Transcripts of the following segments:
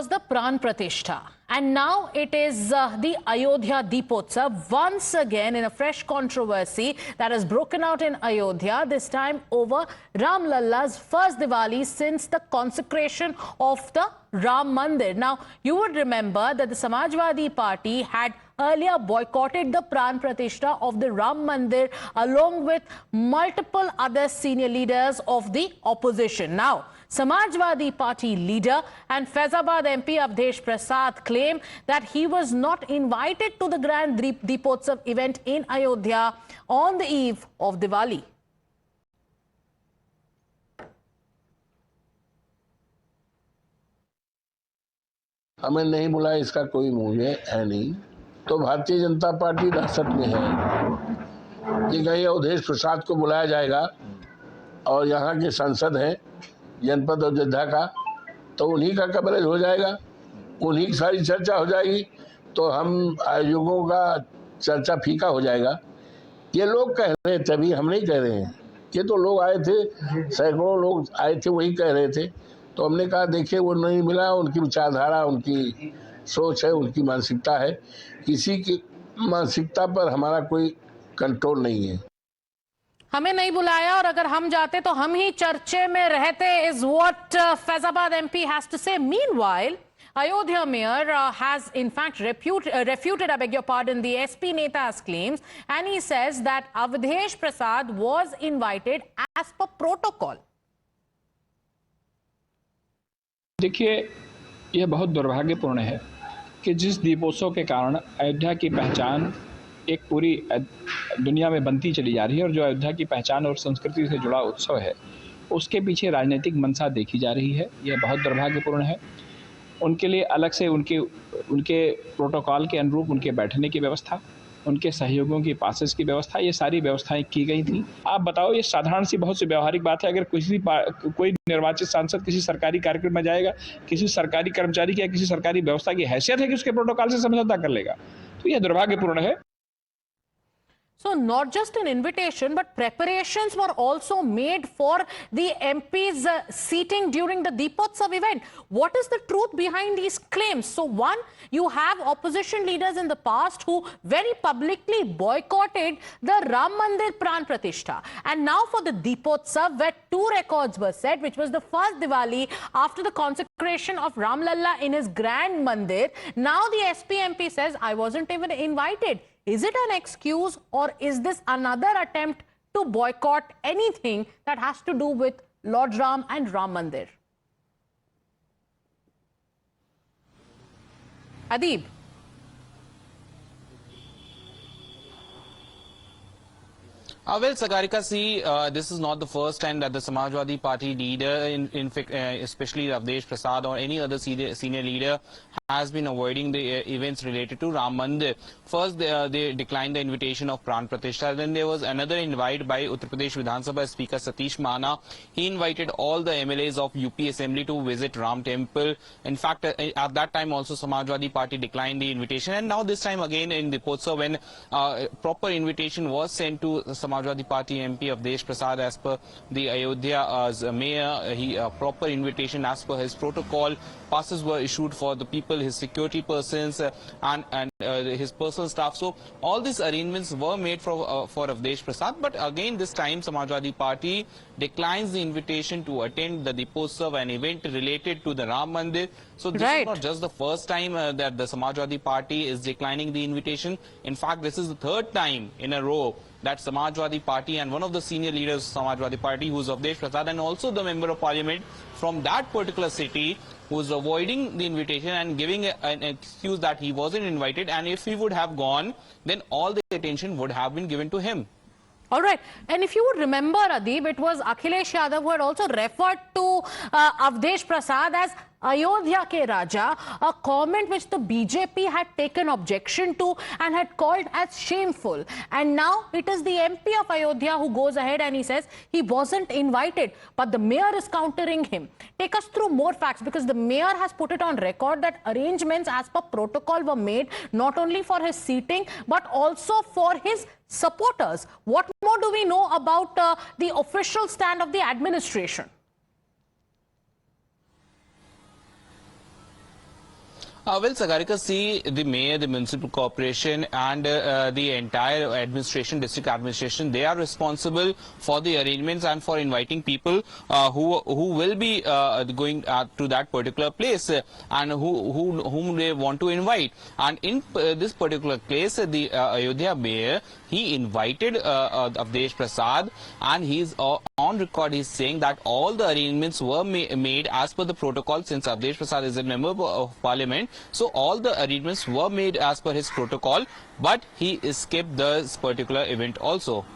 was the Pran Pratishtha, and now it is the Ayodhya Deepotsav, once again in a fresh controversy that has broken out in Ayodhya, this time over Ram Lalla's first Diwali since the consecration of the Ram Mandir. Now, you would remember that the Samajwadi Party had earlier boycotted the Pran Pratishtha of the Ram Mandir along with multiple other senior leaders of the opposition. Now, Samajwadi Party leader and Faizabad MP Avdesh Prasad claim that he was not invited to the Grand Deepotsav event in Ayodhya on the eve of Diwali. हमें नहीं बुलाया, इसका कोई मुझे है नहीं। तो Bharatiya Janata party दहशत में है कि कहीं अवधेश प्रसाद को बुलाया जाएगा और यहाँ के सांसद हैं जनपद अयोध्या का, तो उन्हीं का कवरेज हो जाएगा, उन्हीं की सारी चर्चा हो जाएगी, तो हम आयोजकों का चर्चा फीका हो जाएगा। ये लोग कह रहे थे, अभी हम नहीं कह रहे हैं, ये तो लोग आए थे, सैकड़ों लोग आए थे, वही कह रहे थे। तो हमने कहा देखिए वो नहीं मिला, उनकी विचारधारा, उनकी सोच है, उनकी मानसिकता है, किसी की मानसिकता पर हमारा कोई कंट्रोल नहीं है। हमें नहीं बुलाया और अगर हम जाते तो हम ही चर्चे में रहते, is what Faizabad MP has to say. Meanwhile, Ayodhya Mayor has in fact refuted, I beg your pardon, the SP Neta's claims, and he says that Avdesh Prasad was invited as per protocol. देखिए, यह बहुत दुर्भाग्यपूर्ण है कि जिस दीपोत्सव के कारण अयोध्या की पहचान एक पूरी दुनिया में बनती चली जा रही है और जो अयोध्या की पहचान और संस्कृति से जुड़ा उत्सव है, उसके पीछे राजनीतिक मंशा देखी जा रही है। यह बहुत दुर्भाग्यपूर्ण है। उनके लिए अलग से उनके प्रोटोकॉल के अनुरूप उनके बैठने की व्यवस्था, उनके सहयोगियों की पासेस की व्यवस्था, ये सारी व्यवस्थाएं की गई थी। आप बताओ, ये साधारण सी बहुत सी व्यवहारिक बात है। अगर कोई निर्वाचित सांसद किसी सरकारी कार्यक्रम में जाएगा, किसी सरकारी कर्मचारी की या किसी सरकारी व्यवस्था की हैसियत है कि उसके प्रोटोकॉल से समझौता कर लेगा, तो यह दुर्भाग्यपूर्ण है। So not just an invitation, but preparations were also made for the MP's seating during the Deepotsav event. What is the truth behind these claims? So one, you have opposition leaders in the past who very publicly boycotted the Ram Mandir Pran Pratishtha. And now for the Deepotsav, where two records were set, which was the first Diwali after the consecration of Ram Lalla in his Grand Mandir. Now the SP MP says, I wasn't even invited. Is it an excuse or is this another attempt to boycott anything that has to do with Lord Ram and Ram Mandir? Adib. Well, Sagarika, see, this is not the first time that the Samajwadi Party leader, in fact, especially Avdesh Prasad or any other senior leader, has been avoiding the events related to Ram Mandir. First, they declined the invitation of Pran Pratishtha. Then there was another invite by Uttar Pradesh Vidhan Sabha Speaker Satish Mana. He invited all the MLAs of UP Assembly to visit Ram Temple. In fact, at that time also Samajwadi Party declined the invitation. And now this time again in Deepotsav, when proper invitation was sent to Samajwadi Party MP Avdesh Prasad as per the Ayodhya's mayor, proper invitation as per his protocol. Passes were issued for the people, his security persons and his personal staff. So all these arrangements were made for Avdesh Prasad. But again, this time Samajwadi Party declines the invitation to attend the Deepotsav, an event related to the Ram Mandir. So this is not just the first time that the Samajwadi Party is declining the invitation. In fact, this is the third time in a row that Samajwadi Party and one of the senior leaders of Samajwadi Party, who is Avdesh Prasad, and also the member of parliament from that particular city, who is avoiding the invitation and giving an excuse that he wasn't invited, and if he would have gone, then all the attention would have been given to him. All right. And if you would remember, Adib, it was Akhilesh Yadav who had also referred to Avdesh Prasad as Ayodhya ke Raja, a comment which the BJP had taken objection to and had called as shameful. And now it is the MP of Ayodhya who goes ahead and he says he wasn't invited, but the mayor is countering him. Take us through more facts, because the mayor has put it on record that arrangements as per protocol were made not only for his seating but also for his supporters. What more do we know about the official stand of the administration? Well, Sagarika, see, the mayor, the municipal corporation, and the entire administration, district administration, they are responsible for the arrangements and for inviting people who will be going to that particular place and whom they want to invite. And in this particular case, the Ayodhya mayor, he invited Avdesh Prasad, and he's on record. He's saying that all the arrangements were made as per the protocol, since Avdesh Prasad is a member of parliament. So all the arrangements were made as per his protocol, but he skipped this particular event also.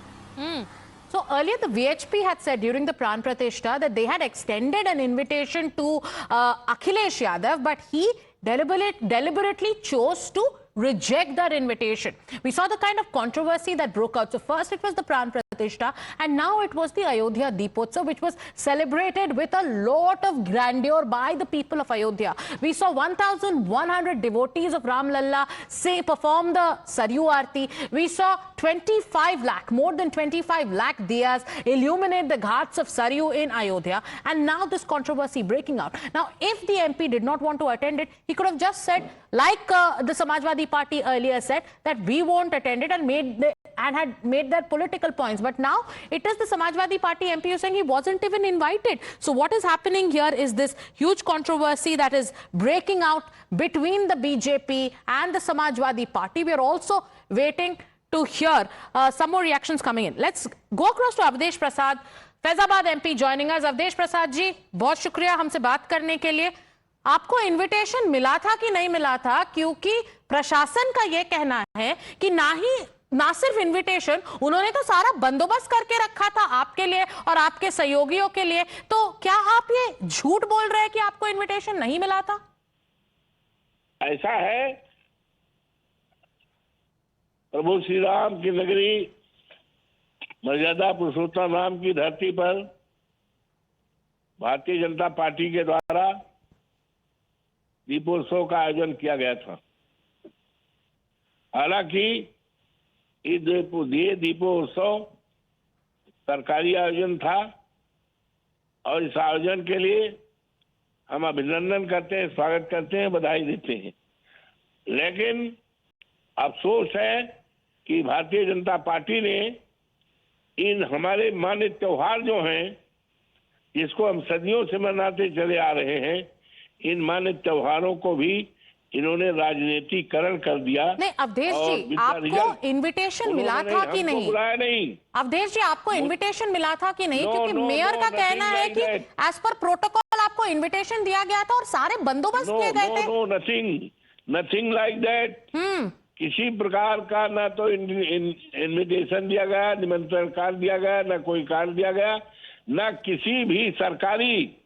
So earlier the VHP had said during the Pran Pratishtha that they had extended an invitation to Akhilesh Yadav, but he deliberately chose to reject that invitation. We saw the kind of controversy that broke out. So first it was the Pran Pratishtha, and now it was the Ayodhya Deepotsav, which was celebrated with a lot of grandeur by the people of Ayodhya. We saw 1,100 devotees of Ram Lalla perform the Saryu Aarti. We saw 25 lakh, more than 25 lakh diyas illuminate the ghats of Saryu in Ayodhya, and now this controversy breaking out. Now, if the MP did not want to attend it, he could have just said, like the Samajwadi Party earlier said, that we won't attend it, and had made their political points. But now it is the Samajwadi Party MP who's saying he wasn't even invited. So what is happening here is this huge controversy that is breaking out between the BJP and the Samajwadi Party. We are also waiting to hear some more reactions coming in. Let's go across to Avdesh Prasad, Faizabad MP joining us. Avdesh Prasad जी, बहुत शुक्रिया हमसे बात करने के लिए. आपको invitation मिला था कि नहीं मिला था? क्योंकि प्रशासन का ये कहना है कि ना सिर्फ इनविटेशन, उन्होंने तो सारा बंदोबस्त करके रखा था आपके लिए और आपके सहयोगियों के लिए. तो क्या आप ये झूठ बोल रहे हैं कि आपको इनविटेशन नहीं मिला था? ऐसा है, प्रभु श्री राम की नगरी मर्यादा पुरुषोत्तम राम की धरती पर भारतीय जनता पार्टी के द्वारा दीपोत्सव का आयोजन किया गया था. हालांकि ये दीपोत्सव सरकारी आयोजन था और इस आयोजन के लिए हम अभिनंदन करते हैं, स्वागत करते हैं, बधाई देते हैं. लेकिन अफसोस है कि भारतीय जनता पार्टी ने इन हमारे मान्य त्योहार जो हैं, जिसको हम सदियों से मनाते चले आ रहे हैं, इन मान्य त्योहारों को भी इन्होंने राजनीतिकरण कर दिया. नहीं अवधेश जी, आपको इनविटेशन मिला था कि नहीं? बुलाया नहीं. अवधेश जी, आपको इनविटेशन मिला था कि नहीं? क्योंकि मेयर का कहना है कि एज पर प्रोटोकॉल आपको इनविटेशन दिया गया था और सारे बंदोबस्त किए गए थे. Nothing like that. किसी प्रकार का ना तो इनविटेशन दिया गया, निमंत्रण कार्ड दिया गया, ना कोई कार्ड दिया गया, ना किसी भी सरकारी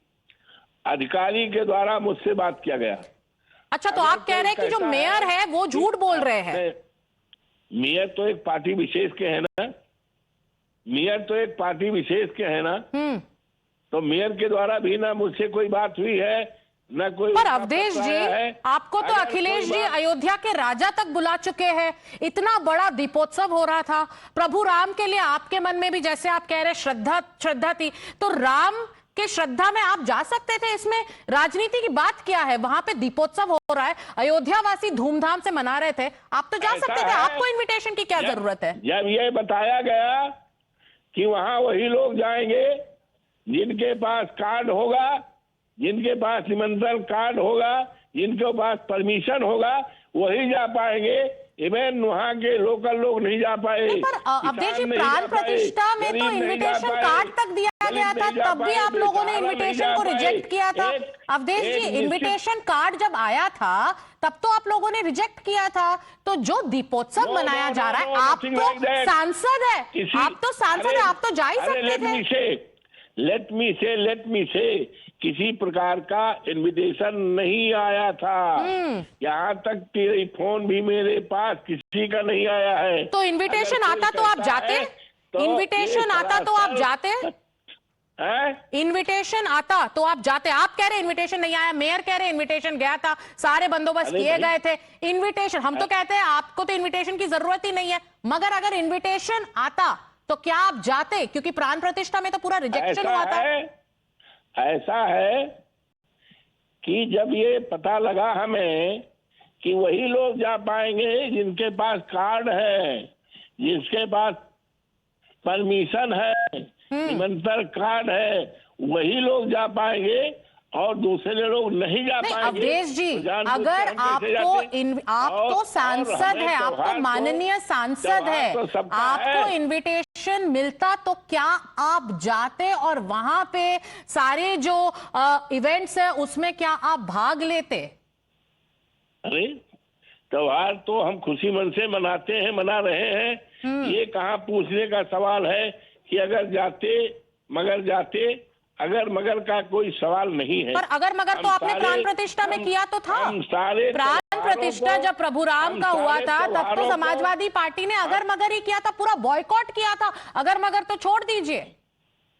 अधिकारी के द्वारा मुझसे बात किया गया. अच्छा, तो आप कह रहे हैं कि जो मेयर है वो झूठ बोल रहे हैं? मेयर तो एक पार्टी विशेष के है ना. मेयर तो एक पार्टी विशेष के है ना. तो मेयर के द्वारा भी ना मुझसे कोई बात हुई है, ना कोई. पर अवधेश जी, आपको तो अखिलेश जी अयोध्या के राजा तक बुला चुके हैं. इतना बड़ा दीपोत्सव हो रहा था, प्रभु राम के लिए आपके मन में भी, जैसे आप कह रहे, श्रद्धा थी. तो राम के श्रद्धा में आप जा सकते थे. इसमें राजनीति की बात क्या है? वहां पे दीपोत्सव हो रहा है, अयोध्या वासी धूमधाम से मना रहे थे, आप तो जा सकते थे. आपको इनविटेशन की क्या जरूरत है? जब ये बताया गया कि वहां वही लोग जाएंगे जिनके पास कार्ड होगा, जिनके पास निमंत्रण कार्ड होगा, जिनके पास परमिशन होगा, वही जा पाएंगे. इवन वहाँ के लोकल लोग नहीं जा पाए. पर अवधेश जी, प्राण प्रतिष्ठा में तो इनविटेशन कार्ड तक दिया गया था, तब भी आप लोगों ने इनविटेशन को रिजेक्ट किया था. अवधेश जी, इनविटेशन कार्ड जब आया था तब तो आप लोगों ने रिजेक्ट किया था. तो जो दीपोत्सव मनाया जा रहा है, आप तो सांसद है, आप तो सांसद है, आप तो जा ही सकते थे. लेट मी से किसी प्रकार का इनविटेशन नहीं आया था. यहाँ तक टेलीफोन भी मेरे पास किसी का नहीं आया है. तो इनविटेशन आता तो आप जाते? इनविटेशन आता तो आप जाते? इनविटेशन आता तो आप जाते? आप कह रहे इनविटेशन नहीं आया, मेयर कह रहे इनविटेशन गया था, सारे बंदोबस्त किए गए थे. इनविटेशन, हम तो कहते हैं आपको तो इनविटेशन की जरूरत ही नहीं है, मगर अगर इनविटेशन आता तो क्या आप जाते? क्योंकि प्राण प्रतिष्ठा में तो पूरा रिजेक्शन हुआ था. ऐसा है कि जब ये पता लगा हमें कि वही लोग जा पाएंगे जिनके पास कार्ड है, जिसके पास परमिशन है, निमंत्रण कार्ड है, वही लोग जा पाएंगे और दूसरे लोग नहीं जा नहीं, पाएंगे। अवधेश जी, तो जानबूझ के अगर हम कैसे जाते? आप तो सांसद है, आप तो माननीय सांसद है, आपको इनविटेशन मिलता तो क्या आप जाते और वहां पे सारे जो इवेंट्स है उसमें क्या आप भाग लेते? अरे त्योहार तो हम खुशी मन से मनाते हैं, मना रहे हैं। ये कहाँ पूछने का सवाल है कि अगर जाते मगर जाते, अगर मगर का कोई सवाल नहीं है। पर अगर मगर तो आपने प्राण प्रतिष्ठा में किया तो था। प्राण प्रतिष्ठा जब प्रभु राम का हुआ था तब तो समाजवादी पार्टी ने अगर मगर ही किया था, पूरा बॉयकॉट किया था। अगर मगर तो छोड़ दीजिए।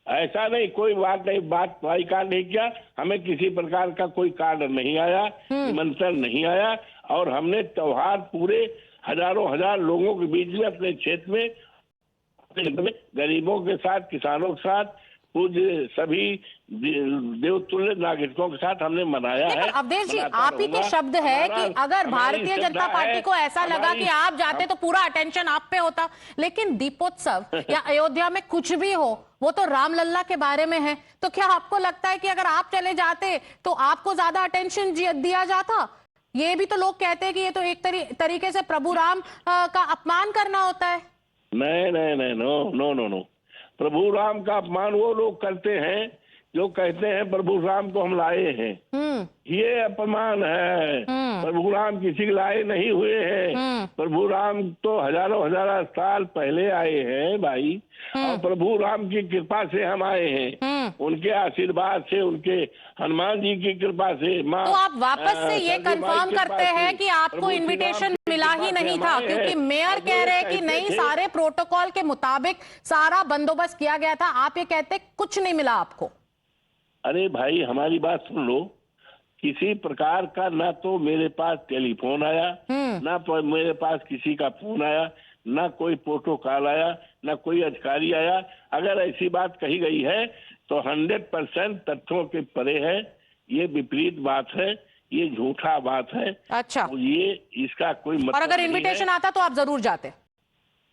ऐसा नहीं, कोई बात नहीं, बात बाइकाट नहीं किया। हमें किसी प्रकार का कोई कार्ड नहीं आया, निमंत्रण नहीं आया, और हमने त्योहार पूरे हजारों हजार लोगों के बीच में अपने क्षेत्र में गरीबों के साथ, किसानों के साथ, पूज्य सभी देवतुल्य नागरिकों के साथ हमने मनाया है। अवधेश जी, आप ही के शब्द है कि अगर भारतीय जनता पार्टी को ऐसा लगा कि आप जाते तो पूरा अटेंशन आप पे होता, लेकिन दीपोत्सव या अयोध्या में कुछ भी हो वो तो रामलल्ला के बारे में है, तो क्या आपको लगता है कि अगर आप चले जाते तो आपको ज्यादा अटेंशन दिया जाता? ये भी तो लोग कहते हैं कि ये तो एक तरीके से प्रभु राम का अपमान करना होता है। नहीं नहीं नहीं, नो नो नो नो, प्रभु राम का अपमान वो लोग करते हैं जो कहते हैं प्रभु राम को हम लाए हैं। ये अपमान है। प्रभु राम किसी के लाए नहीं हुए हैं। प्रभु राम तो हजारों हजार साल पहले आए हैं भाई, और प्रभु राम की कृपा से हम आए हैं, उनके आशीर्वाद से, उनके हनुमान जी की कृपा से। तो आप वापस से ये कंफर्म करते हैं कि आपको इनविटेशन मिला ही नहीं था, क्योंकि मेयर कह रहे हैं कि नहीं, सारे प्रोटोकॉल के मुताबिक सारा बंदोबस्त किया गया था। आप ये कहते कुछ नहीं मिला आपको। अरे भाई हमारी बात सुन लो, किसी प्रकार का ना तो मेरे पास टेलीफोन आया, ना तो मेरे पास किसी का फोन आया, ना कोई प्रोटोकॉल आया, ना कोई अधिकारी आया। अगर ऐसी बात कही गई है तो 100% तथ्यों के परे है। ये विपरीत बात है, ये झूठा बात है। अच्छा, तो ये इसका कोई मतलब और अगर इनविटेशन आता तो आप जरूर जाते?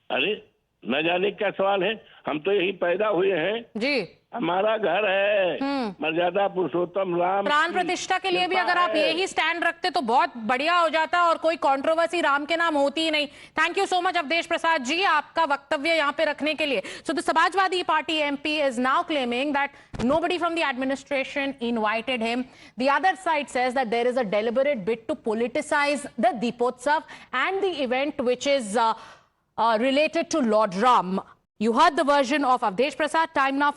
अरे न जाने क्या सवाल है, हम तो यही पैदा हुए हैं जी, हमारा घर है, मर्यादा पुरुषोत्तम राम। प्राण प्रतिष्ठा के लिए भी अगर आप यही स्टैंड रखते तो बहुत बढ़िया हो जाता और कोई कंट्रोवर्सी राम के नाम होती ही नहीं। Thank you so much Awadhesh Prasad ji, आपका वक्तव्य यहाँ पे रखने के लिए। So the Samajwadi Party MP is now claiming that nobody from the administration invited him. The other side says that there is a deliberate bid to politicize the Deepotsav and the event which is related to Lord Ram. You heard the version of Avdesh Prasad. Time now